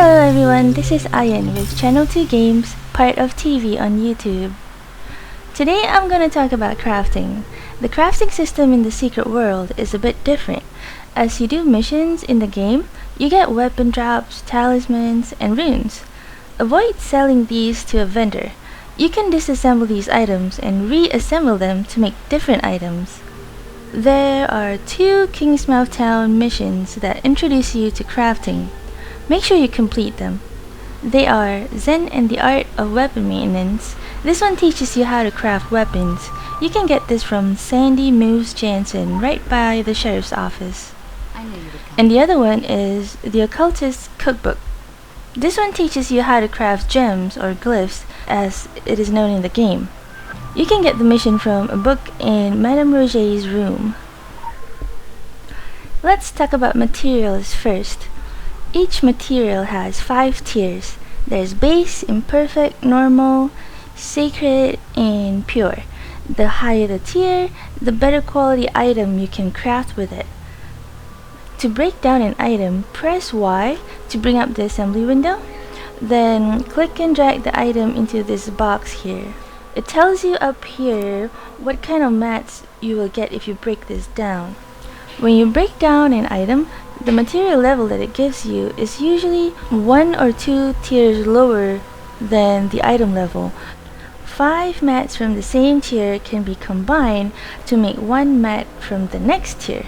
Hello everyone, this is Ayin with Channel 2 Games, part of TV on YouTube. Today I'm gonna talk about crafting. The crafting system in the secret world is a bit different. As you do missions in the game, you get weapon drops, talismans, and runes. Avoid selling these to a vendor. You can disassemble these items and reassemble them to make different items. There are 2 Kingsmouth Town missions that introduce you to crafting. Make sure you complete them. They are Zen and the Art of Weapon Maintenance. This one teaches you how to craft weapons. You can get this from Sandy Moose Jansen right by the sheriff's office. And the other one is the Occultist Cookbook. This one teaches you how to craft gems or glyphs as it is known in the game. You can get the mission from a book in Madame Roget's room. Let's talk about materials first. Each material has 5 tiers. There's base, imperfect, normal, sacred, and pure. The higher the tier, the better quality item you can craft with it. To break down an item, press Y to bring up the assembly window. Then click and drag the item into this box here. It tells you up here what kind of mats you will get if you break this down. When you break down an item, the material level that it gives you is usually 1 or 2 tiers lower than the item level. 5 mats from the same tier can be combined to make 1 mat from the next tier.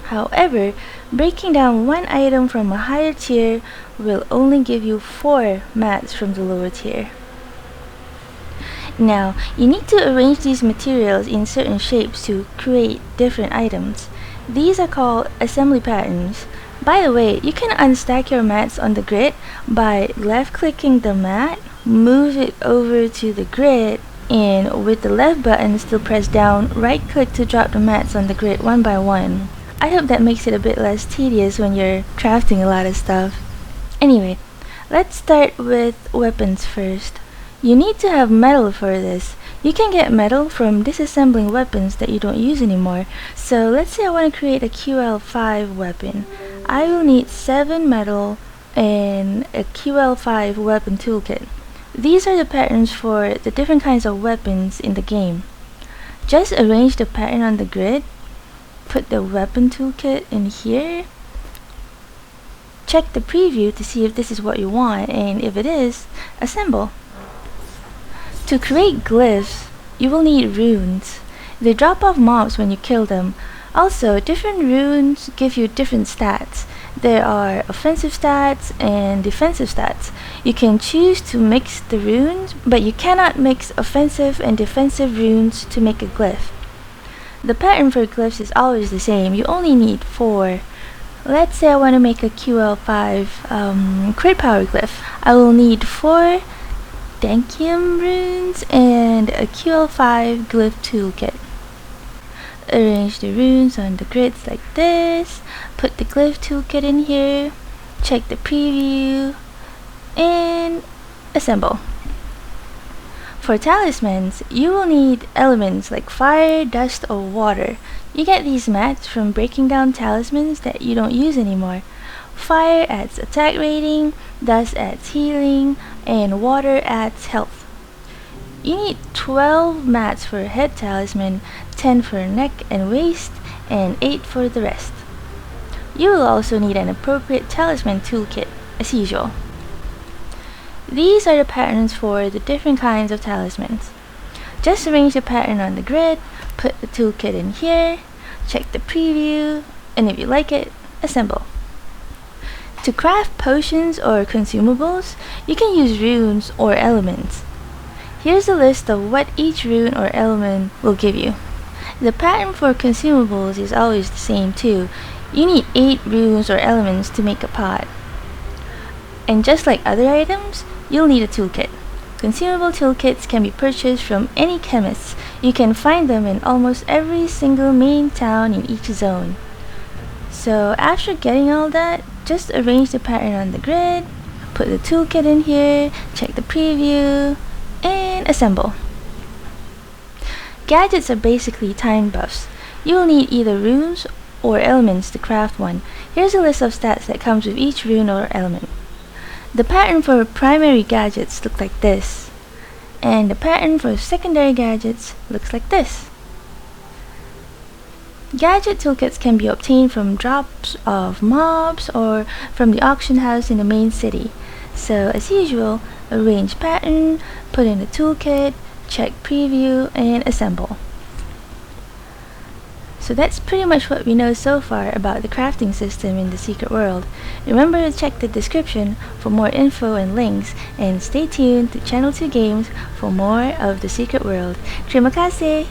However, breaking down one item from a higher tier will only give you 4 mats from the lower tier. Now, you need to arrange these materials in certain shapes to create different items. These are called assembly patterns. By the way, you can unstack your mats on the grid by left-clicking the mat, move it over to the grid, and with the left button still pressed down, right-click to drop the mats on the grid one by one. I hope that makes it a bit less tedious when you're crafting a lot of stuff. Anyway, let's start with weapons first. You need to have metal for this. You can get metal from disassembling weapons that you don't use anymore. So let's say I want to create a QL5 weapon. I will need 7 metal and a QL5 weapon toolkit. These are the patterns for the different kinds of weapons in the game. Just arrange the pattern on the grid. Put the weapon toolkit in here. Check the preview to see if this is what you want, and if it is, assemble. To create glyphs, you will need runes. They drop off mobs when you kill them. Also, different runes give you different stats. There are offensive stats and defensive stats. You can choose to mix the runes, but you cannot mix offensive and defensive runes to make a glyph. The pattern for glyphs is always the same. You only need 4. Let's say I want to make a QL5 crit power glyph. I will need 4 Dankium runes and a QL5 glyph toolkit. Arrange the runes on the grids like this. Put the glyph toolkit in here. Check the preview and assemble. For talismans, you will need elements like fire, dust, or water. You get these mats from breaking down talismans that you don't use anymore. Fire adds attack rating, dust adds healing, and water adds health. You need 12 mats for a head talisman, 10 for neck and waist, and 8 for the rest. You will also need an appropriate talisman toolkit, as usual. These are the patterns for the different kinds of talismans. Just arrange the pattern on the grid, put the toolkit in here, check the preview, and if you like it, assemble. To craft potions or consumables, you can use runes or elements. Here's a list of what each rune or element will give you. The pattern for consumables is always the same too. You need 8 runes or elements to make a pot. And just like other items, you'll need a toolkit. Consumable toolkits can be purchased from any chemist. You can find them in almost every single main town in each zone. So after getting all that, just arrange the pattern on the grid, put the toolkit in here, check the preview, and assemble. Gadgets are basically time buffs. You will need either runes or elements to craft one. Here's a list of stats that comes with each rune or element. The pattern for primary gadgets look like this, and the pattern for secondary gadgets looks like this. Gadget toolkits can be obtained from drops of mobs or from the auction house in the main city. So as usual, arrange pattern, put in the toolkit, check preview, and assemble. So that's pretty much what we know so far about the crafting system in the Secret World. Remember to check the description for more info and links, and stay tuned to Channel 2 Games for more of the Secret World. Terima kasih!